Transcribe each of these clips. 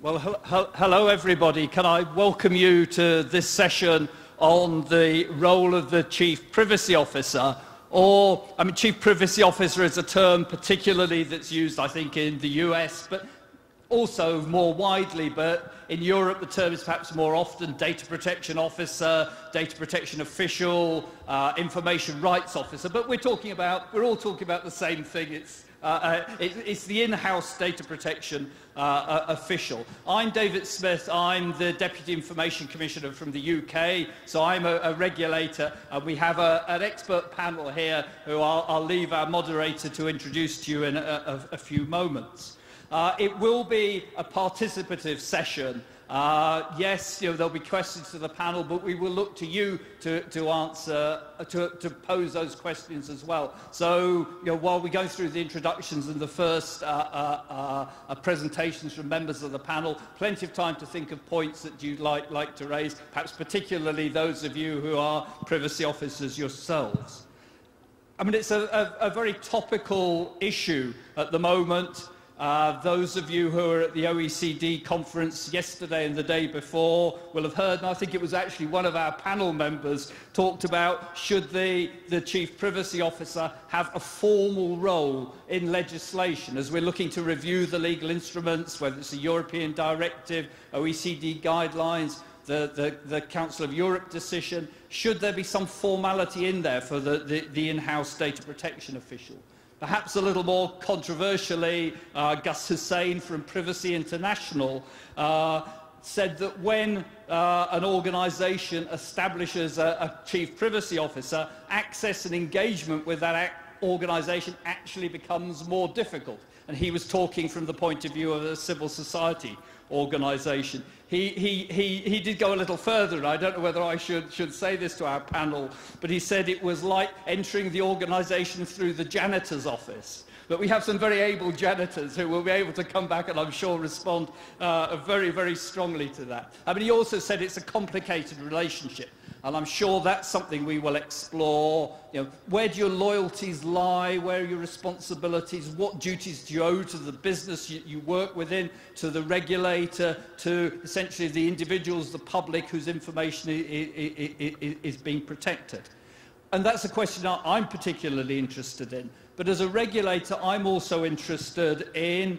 Well, hello everybody. Can I welcome you to this session on the role of the Chief Privacy Officer, Chief Privacy Officer is a term particularly that's used, I think, in the US, but also more widely, but in Europe the term is perhaps more often Data Protection Officer, Data Protection Official, Information Rights Officer, but we're all talking about the same thing. It's the in-house data protection official. I'm David Smith. I'm the Deputy Information Commissioner from the UK, so I'm a regulator. We have an expert panel here who I'll leave our moderator to introduce to you in a few moments. It will be a participative session. Yes, there'll be questions to the panel, but we will look to you to answer, to pose those questions as well. So, while we go through the introductions and the first presentations from members of the panel, plenty of time to think of points that you'd like to raise, perhaps particularly those of you who are privacy officers yourselves. I mean, it's a very topical issue at the moment. Those of you who were at the OECD conference yesterday and the day before will have heard, and I think it was actually one of our panel members talked about, should the Chief Privacy Officer have a formal role in legislation as we're looking to review the legal instruments, whether it's a European directive, OECD guidelines, the Council of Europe decision. Should there be some formality in there for the in-house data protection official? Perhaps a little more controversially, Gus Hussain from Privacy International said that when an organisation establishes a Chief Privacy Officer, access and engagement with that organisation actually becomes more difficult. And he was talking from the point of view of a civil society organisation. He did go a little further, and I don't know whether I should say this to our panel, but he said it was like entering the organisation through the janitor's office. But we have some very able janitors who will be able to come back and I'm sure respond very, very strongly to that. I mean, he also said it's a complicated relationship, and I'm sure that's something we will explore. Where do your loyalties lie? Where are your responsibilities? What duties do you owe to the business you work within, to the regulator, to essentially the individuals, the public whose information is being protected? And that's a question I'm particularly interested in. But as a regulator, I'm also interested in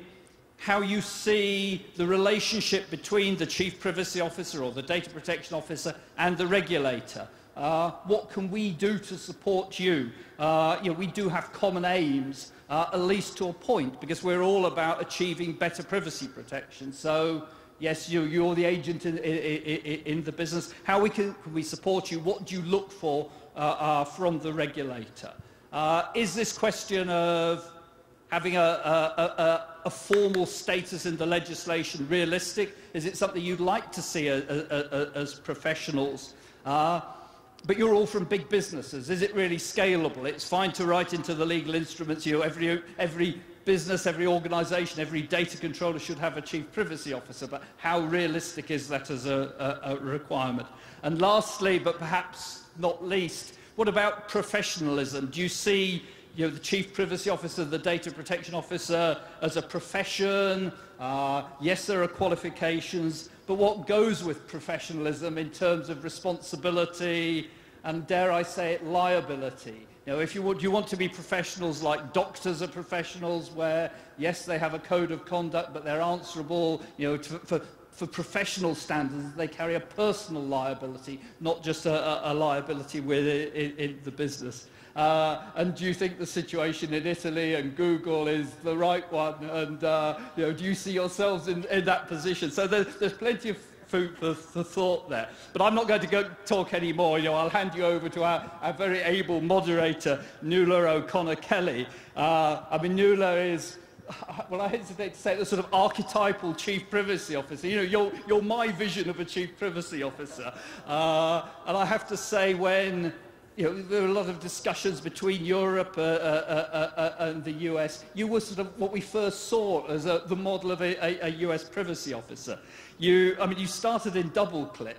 how you see the relationship between the Chief Privacy Officer or the Data Protection Officer and the regulator. What can we do to support you? We do have common aims, at least to a point, because we're all about achieving better privacy protection. So, yes, you're the agent in the business. How can we support you? What do you look for from the regulator? Is this question of having a formal status in the legislation realistic? Is it something you'd like to see as professionals? But you're all from big businesses. Is it really scalable? It's fine to write into the legal instruments, every business, every organisation, every data controller should have a Chief Privacy Officer, but how realistic is that as a requirement? And lastly, but perhaps not least, what about professionalism? Do you see the Chief Privacy Officer, the Data Protection Officer as a profession? Yes, there are qualifications, but what goes with professionalism in terms of responsibility and, dare I say it, liability? If you want to be professionals like doctors are professionals, where, yes, they have a code of conduct, but they're answerable, for professional standards. They carry a personal liability, not just a liability in the business. And do you think the situation in Italy and Google is the right one? And do you see yourselves in that position? So there's plenty of food for thought there. But I'm not going to talk anymore. I'll hand you over to our very able moderator, Nuala O'Connor-Kelly. Nuala is, well, I hesitate to say, the sort of archetypal Chief Privacy Officer. You're my vision of a Chief Privacy Officer. And I have to say, when there are a lot of discussions between Europe and the US, you were sort of what we first saw as the model of a US privacy officer. You started in DoubleClick,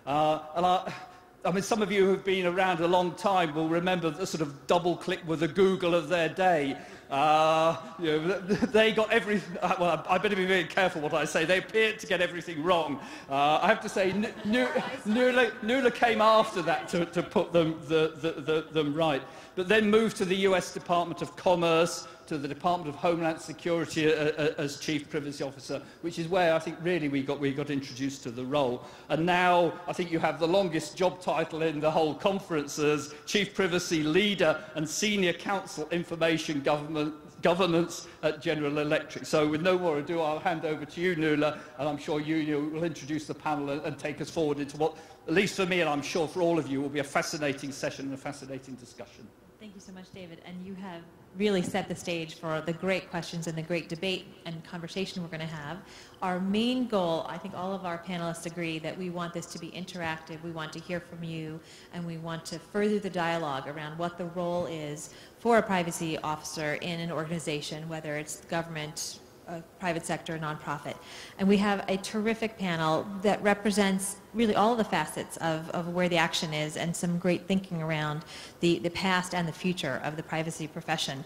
and some of you who've been around a long time will remember the sort of DoubleClick were the Google of their day. They got everything. Well, I better be very careful what I say. They appeared to get everything wrong. I have to say, Nuala came after that to put them right, but then moved to the US Department of Commerce, to the Department of Homeland Security as Chief Privacy Officer, which is where I think really we got introduced to the role. And now I think you have the longest job title in the whole conference as Chief Privacy Leader and Senior Counsel Information Governance at General Electric. So with no more ado, I'll hand over to you, Nuala, and I'm sure you will introduce the panel and take us forward into what, at least for me and I'm sure for all of you, will be a fascinating session and a fascinating discussion. Thank you so much, David. And you have really set the stage for the great questions and the great debate and conversation we're going to have. Our main goal, I think all of our panelists agree that we want this to be interactive, we want to hear from you, and we want to further the dialogue around what the role is for a privacy officer in an organization, whether it's government, private sector, nonprofit. And we have a terrific panel that represents really all of the facets of where the action is and some great thinking around the past and the future of the privacy profession.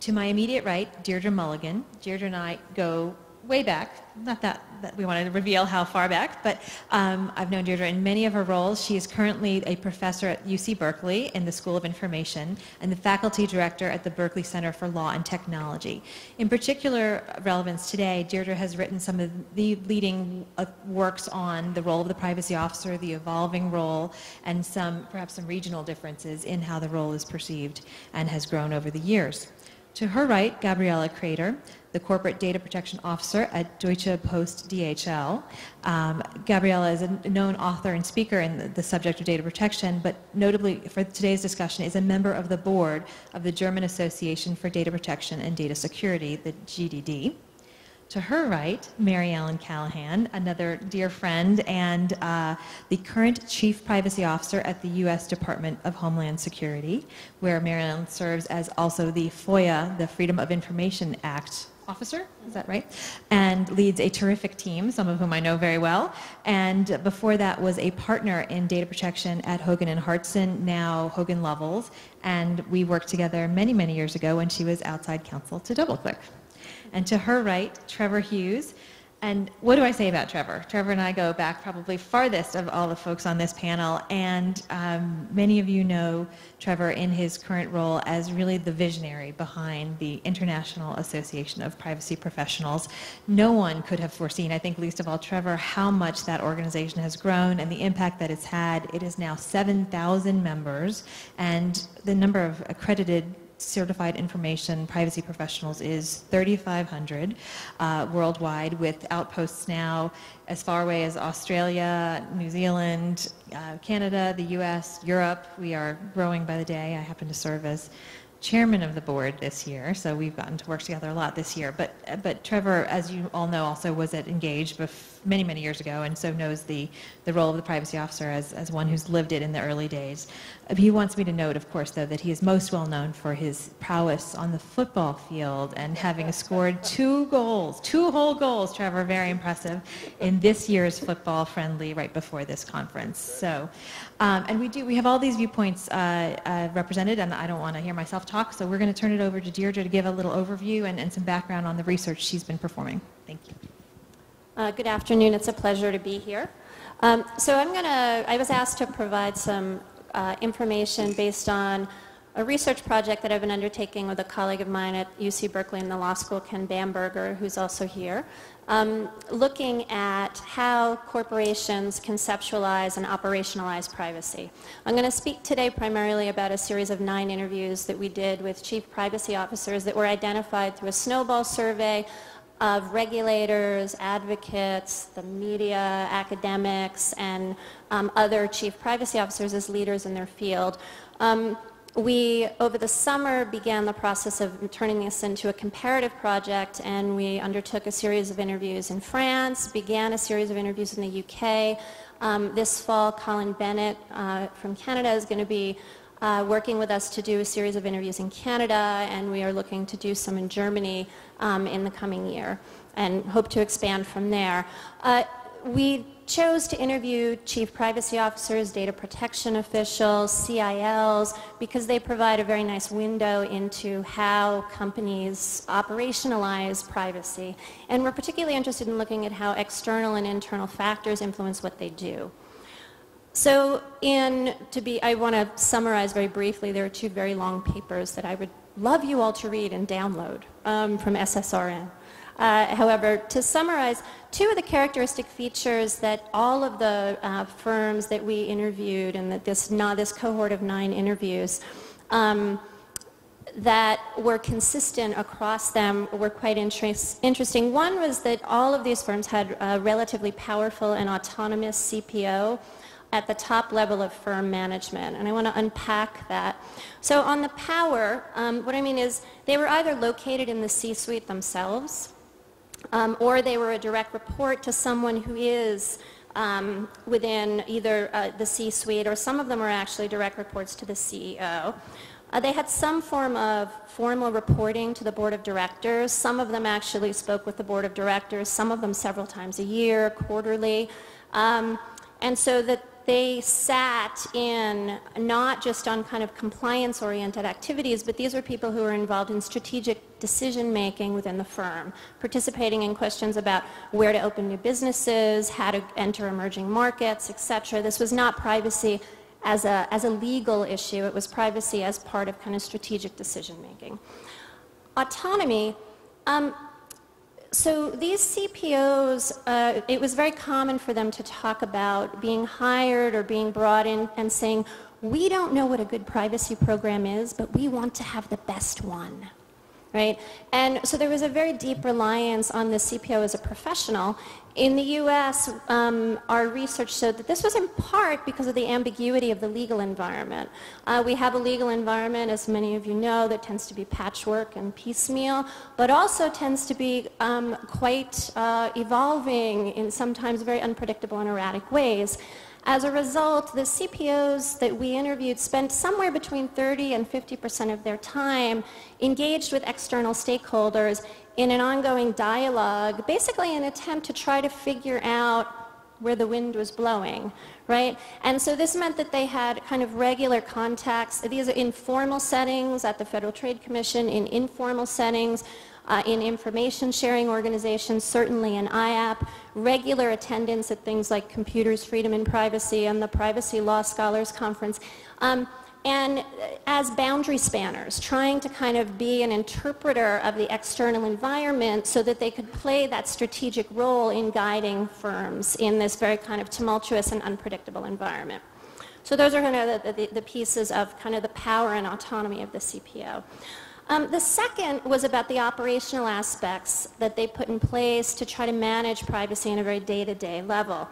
To my immediate right, Deirdre Mulligan. Deirdre and I go way back, not that we want to reveal how far back, but I've known Deirdre in many of her roles. She is currently a professor at UC Berkeley in the School of Information and the faculty director at the Berkeley Center for Law and Technology. In particular relevance today, Deirdre has written some of the leading works on the role of the privacy officer, the evolving role, and perhaps some regional differences in how the role is perceived and has grown over the years. To her right, Gabriella, the Corporate Data Protection Officer at Deutsche Post DHL. Gabriella is a known author and speaker in the subject of data protection, but notably for today's discussion is a member of the board of the German Association for Data Protection and Data Security, the GDD. To her right, Mary Ellen Callahan, another dear friend and the current Chief Privacy Officer at the U.S. Department of Homeland Security, where Mary Ellen serves as also the FOIA, the Freedom of Information Act officer, is that right? And leads a terrific team, some of whom I know very well. And before that was a partner in data protection at Hogan & Hartson, now Hogan Lovells. And we worked together many, many years ago when she was outside counsel to DoubleClick. And to her right, Trevor Hughes. And what do I say about Trevor? Trevor and I go back probably farthest of all the folks on this panel, and many of you know Trevor in his current role as really the visionary behind the International Association of Privacy Professionals. No one could have foreseen, I think least of all Trevor, how much that organization has grown and the impact that it's had. It is now 7,000 members, and the number of accredited certified information privacy professionals is 3,500 worldwide, with outposts now as far away as Australia, New Zealand, Canada, the US, Europe. We are growing by the day. I happen to serve as chairman of the board this year, so we've gotten to work together a lot this year. But Trevor, as you all know, also was at Engage many, many years ago, and so knows the role of the privacy officer as one who's lived it in the early days. He wants me to note, of course, though, that he is most well known for his prowess on the football field and having scored 2 whole goals, Trevor, very impressive, in this year's football friendly right before this conference. So, and we have all these viewpoints represented, and I don't want to hear myself talk, so we're going to turn it over to Deirdre to give a little overview and some background on the research she's been performing. Thank you. Good afternoon. It's a pleasure to be here. So I was asked to provide some information based on a research project that I've been undertaking with a colleague of mine at UC Berkeley in the law school, Ken Bamberger, who's also here, looking at how corporations conceptualize and operationalize privacy. I'm going to speak today primarily about a series of 9 interviews that we did with chief privacy officers that were identified through a snowball survey of regulators, advocates, the media, academics, and other chief privacy officers as leaders in their field. We, over the summer, began the process of turning this into a comparative project, and we undertook a series of interviews in France, began a series of interviews in the UK. This fall, Colin Bennett from Canada is going to be working with us to do a series of interviews in Canada, and we are looking to do some in Germany in the coming year, and hope to expand from there. we chose to interview chief privacy officers, data protection officials, CILs, because they provide a very nice window into how companies operationalize privacy. And we're particularly interested in looking at how external and internal factors influence what they do. So I want to summarize very briefly, there are two very long papers that I would love you all to read and download from SSRN. However, to summarize, two of the characteristic features that all of the firms that we interviewed and that this cohort of 9 interviews that were consistent across them were quite interesting. One was that all of these firms had a relatively powerful and autonomous CPO at the top level of firm management, and I want to unpack that. So on the power, what I mean is they were either located in the C-suite themselves, or they were a direct report to someone who is within either the C-suite, or some of them are actually direct reports to the CEO. They had some form of formal reporting to the board of directors. Some of them actually spoke with the board of directors, some of them several times a year, quarterly. And so that they sat in not just on kind of compliance-oriented activities, but these were people who were involved in strategic decision-making within the firm, participating in questions about where to open new businesses, how to enter emerging markets, etc. This was not privacy as a legal issue. It was privacy as part of kind of strategic decision-making. Autonomy. So these CPOs, it was very common for them to talk about being hired or being brought in and saying, we don't know what a good privacy program is, but we want to have the best one, right? And so there was a very deep reliance on the CPO as a professional. In the US, our research showed that this was in part because of the ambiguity of the legal environment. We have a legal environment, as many of you know, that tends to be patchwork and piecemeal, but also tends to be quite evolving in sometimes very unpredictable and erratic ways. As a result, the CPOs that we interviewed spent somewhere between 30 and 50% of their time engaged with external stakeholders in an ongoing dialogue, basically an attempt to try to figure out where the wind was blowing, right? And so this meant that they had kind of regular contacts. These are informal settings at the Federal Trade Commission, in informal settings, in information sharing organizations, certainly in IAP, regular attendance at things like Computers, Freedom and Privacy and the Privacy Law Scholars Conference. And as boundary spanners, trying to kind of be an interpreter of the external environment so that they could play that strategic role in guiding firms in this very kind of tumultuous and unpredictable environment. So those are kind of the pieces of kind of the power and autonomy of the CPO. The second was about the operational aspects that they put in place to try to manage privacy on a very day-to-day level.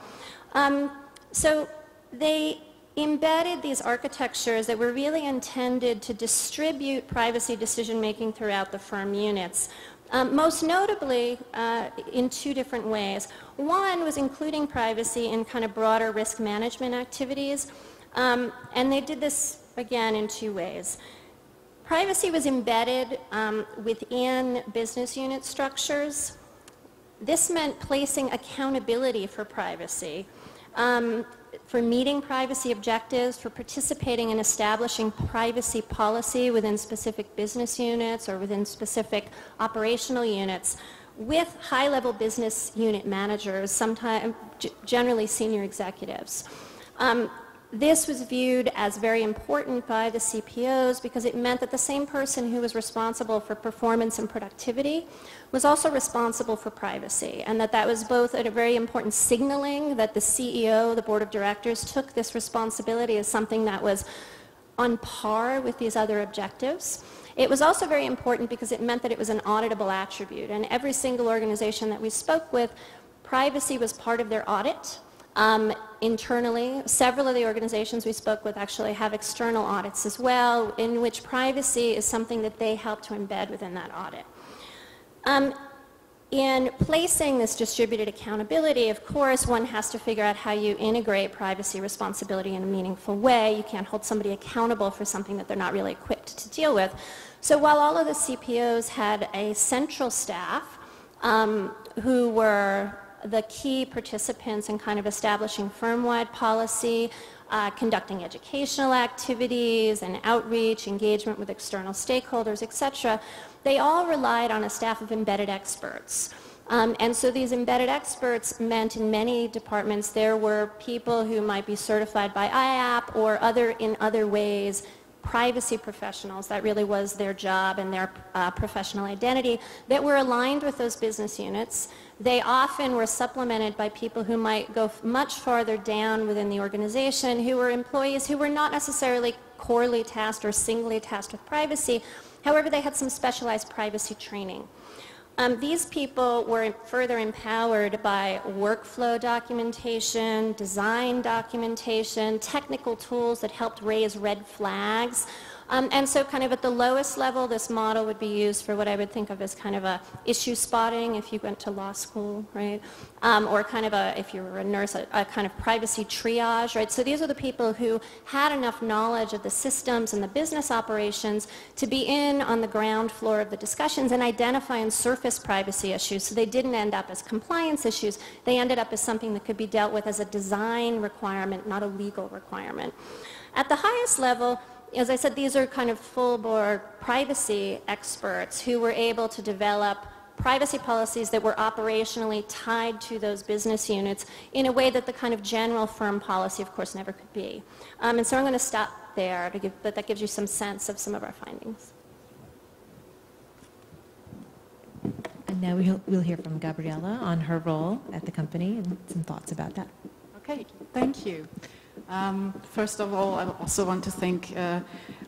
So they embedded these architectures that were really intended to distribute privacy decision-making throughout the firm units, most notably in 2 different ways. One was including privacy in kind of broader risk management activities, and they did this, again, in 2 ways. Privacy was embedded within business unit structures. This meant placing accountability for privacy, for meeting privacy objectives, for participating in establishing privacy policy within specific business units or within specific operational units with high-level business unit managers, sometimes generally senior executives. This was viewed as very important by the CPOs because it meant that the same person who was responsible for performance and productivity was also responsible for privacy, and that was both a very important signaling that the CEO, the board of directors, took this responsibility as something that was on par with these other objectives. It was also very important because it meant that it was an auditable attribute, and every single organization that we spoke with, privacy was part of their audit. Internally, several of the organizations we spoke with actually have external audits as well, in which privacy is something that they help to embed within that audit. In placing this distributed accountability, of course, one has to figure out how you integrate privacy responsibility in a meaningful way. You can't hold somebody accountable for something that they're not really equipped to deal with. So while all of the CPOs had a central staff who were the key participants in kind of establishing firm-wide policy, conducting educational activities and outreach, engagement with external stakeholders, etc. They all relied on a staff of embedded experts. And so these embedded experts meant in many departments there were people who might be certified by IAP or in other ways privacy professionals. That really was their job and their professional identity that were aligned with those business units. They often were supplemented by people who might go much farther down within the organization, who were employees who were not necessarily corely tasked or singly tasked with privacy. However, they had some specialized privacy training. These people were further empowered by workflow documentation, design documentation, technical tools that helped raise red flags. And so kind of at the lowest level, this model would be used for what I would think of as kind of a issue spotting if you went to law school, right? Or kind of if you were a nurse, a kind of privacy triage, right? So these are the people who had enough knowledge of the systems and the business operations to be in on the ground floor of the discussions and identify and surface privacy issues. So they didn't end up as compliance issues. They ended up as something that could be dealt with as a design requirement, not a legal requirement. At the highest level, as I said, these are kind of full-bore privacy experts who were able to develop privacy policies that were operationally tied to those business units in a way that the kind of general firm policy, of course, never could be. And so I'm going to stop there, but that gives you some sense of some of our findings. And now we'll hear from Gabriella on her role at the company and some thoughts about that. Okay, thank you. First of all, I also want to thank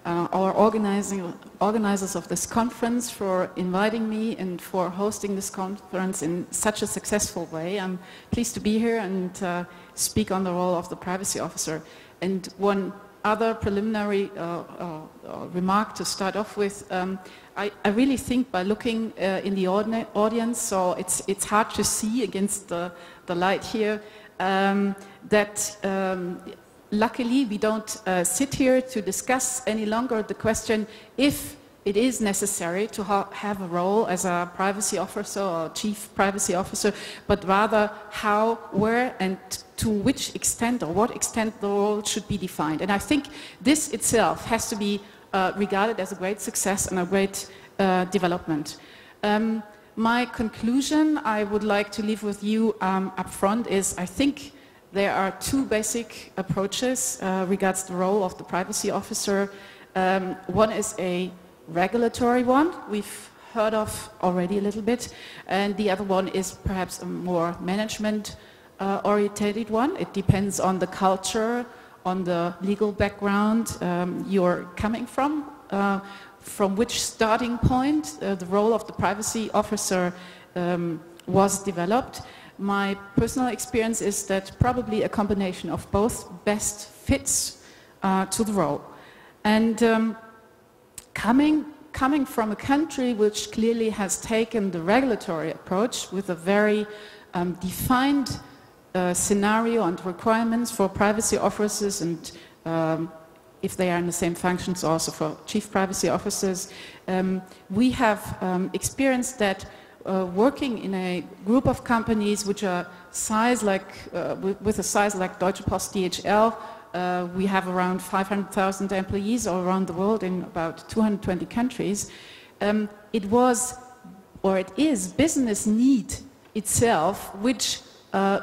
our organizers of this conference for inviting me and for hosting this conference in such a successful way. I'm pleased to be here and speak on the role of the privacy officer. And one other preliminary remark to start off with, I really think by looking in the audience, so it's hard to see against the light here, that luckily we don't sit here to discuss any longer the question if it is necessary to have a role as a privacy officer or chief privacy officer, but rather how, where, and to which extent or what extent the role should be defined. And I think this itself has to be regarded as a great success and a great development. My conclusion I would like to leave with you up front is I think there are two basic approaches regards the role of the privacy officer. One is a regulatory one, we've heard of already a little bit, and the other one is perhaps a more management oriented one. It depends on the culture, on the legal background you're coming from which starting point the role of the privacy officer was developed. My personal experience is that probably a combination of both best fits to the role. And coming from a country which clearly has taken the regulatory approach with a very defined scenario and requirements for privacy officers and if they are in the same functions also for chief privacy officers, we have experienced that working in a group of companies which are with a size like Deutsche Post DHL, we have around 500,000 employees all around the world in about 220 countries. It was, or it is, business need itself which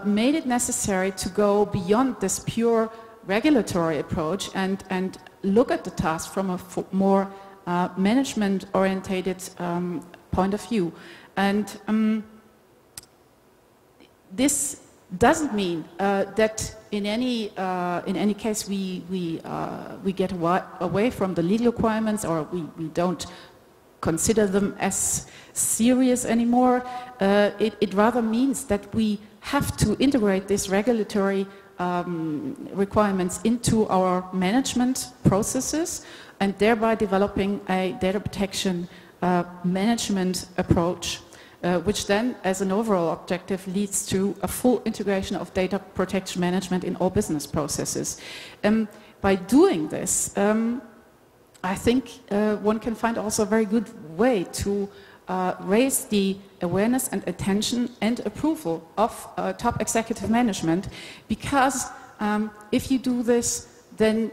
made it necessary to go beyond this pure regulatory approach and look at the task from a more management-orientated point of view. And this doesn't mean that in any case we get away from the legal requirements or we don't consider them as serious anymore. It rather means that we have to integrate this regulatory requirements into our management processes and thereby developing a data protection management approach, which then as an overall objective leads to a full integration of data protection management in all business processes. By doing this, I think one can find also a very good way to raise the awareness and attention and approval of top executive management, because if you do this, then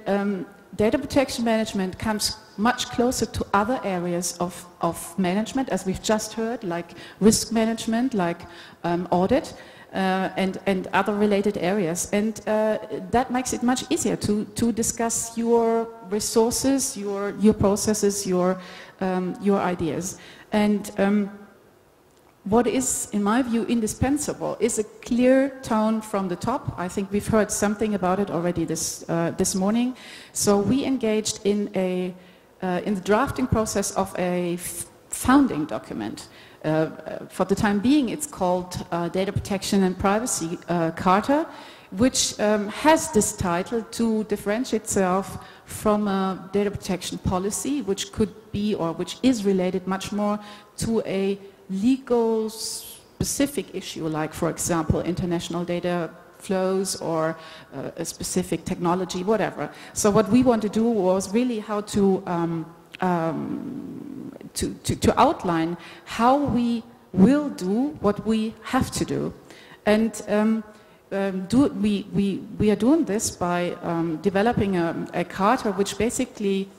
data protection management comes much closer to other areas of management, as we've just heard, like risk management, like audit, and other related areas. And that makes it much easier to discuss your resources, your processes, your ideas. And what is, in my view, indispensable is a clear tone from the top. I think we've heard something about it already this morning. So we engaged in the drafting process of a founding document. For the time being, it's called Data Protection and Privacy Charter, which has this title to differentiate itself from a data protection policy, which could be, or which is related much more to a legal specific issue, like, for example, international data flows or a specific technology, whatever. So what we want to do was really how to outline how we will do what we have to do. And we are doing this by developing a charter which basically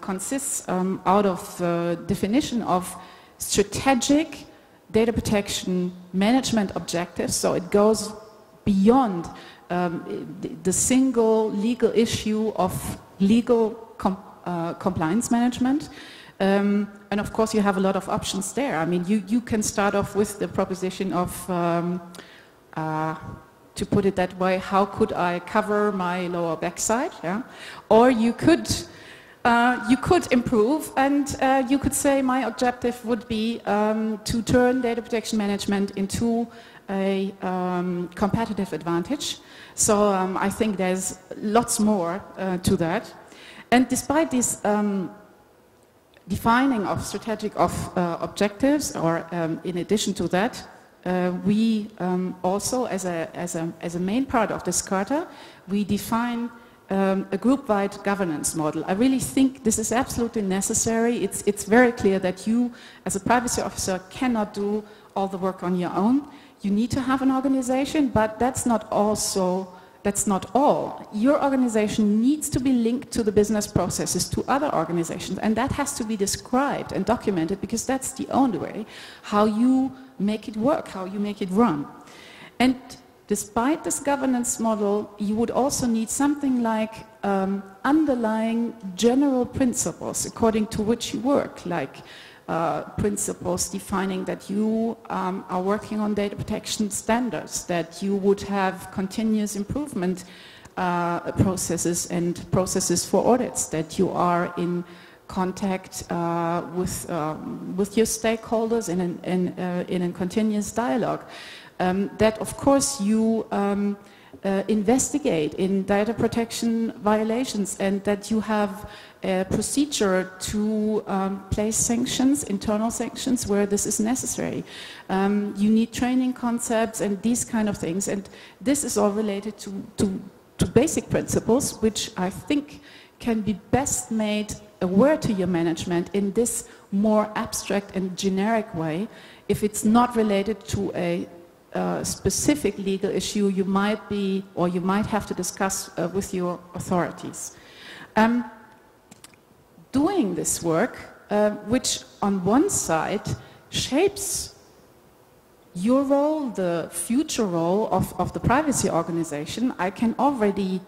consists out of the definition of strategic data protection management objectives. So it goes beyond the single legal issue of legal compliance management. And of course you have a lot of options there. I mean, you can start off with the proposition of, to put it that way, how could I cover my lower backside? Yeah? Or you could improve, and you could say my objective would be to turn data protection management into a competitive advantage. So I think there's lots more to that. And despite this defining of strategic objectives, or in addition to that, we also, as a main part of this charter, we define a group-wide governance model. I really think this is absolutely necessary. It's very clear that you, as a privacy officer, cannot do all the work on your own. You need to have an organization, but that's not all. Your organization needs to be linked to the business processes, to other organizations, and that has to be described and documented, because that's the only way how you make it work, how you make it run. And despite this governance model, you would also need something like underlying general principles according to which you work, like principles defining that you are working on data protection standards, that you would have continuous improvement processes and processes for audits, that you are in contact with your stakeholders in a continuous dialogue. That, of course, you investigate in data protection violations, and that you have a procedure to place sanctions, internal sanctions, where this is necessary. You need training concepts and these kind of things, and this is all related to basic principles, which I think can be best made aware to your management in this more abstract and generic way. If it's not related to a specific legal issue, you might be, or you might have to discuss with your authorities. Doing this work, which on one side shapes your role, the future role of the privacy organization, I can already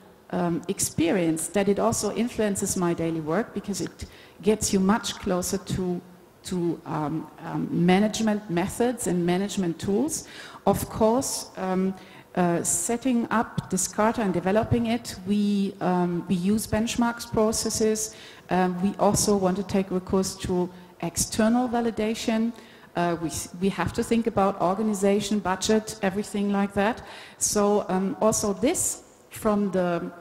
experience that it also influences my daily work, because it gets you much closer to management methods and management tools. Of course, setting up this charter and developing it, we use benchmarks processes. We also want to take recourse to external validation. We have to think about organization, budget, everything like that. So also this, from the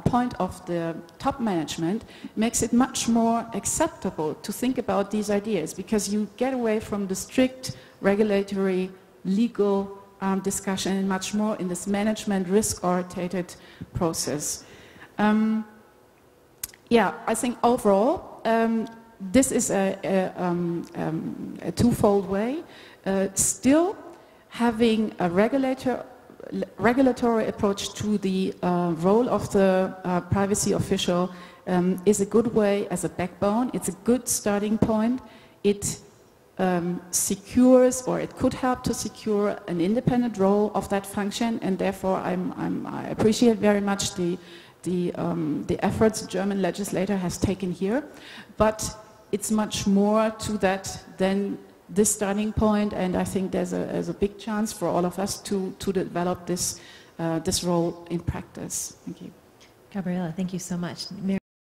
point of the top management, makes it much more acceptable to think about these ideas, because you get away from the strict regulatory legal discussion and much more in this management risk-oriented process. Yeah, I think overall this is a twofold way. Still having a regulatory approach to the role of the privacy official is a good way as a backbone. It's a good starting point. It secures, or it could help to secure, an independent role of that function, and therefore I appreciate very much the efforts the German legislator has taken here. But it's much more to that than this starting point, and I think there's a big chance for all of us to develop this role in practice. Thank you. Gabriella, thank you so much.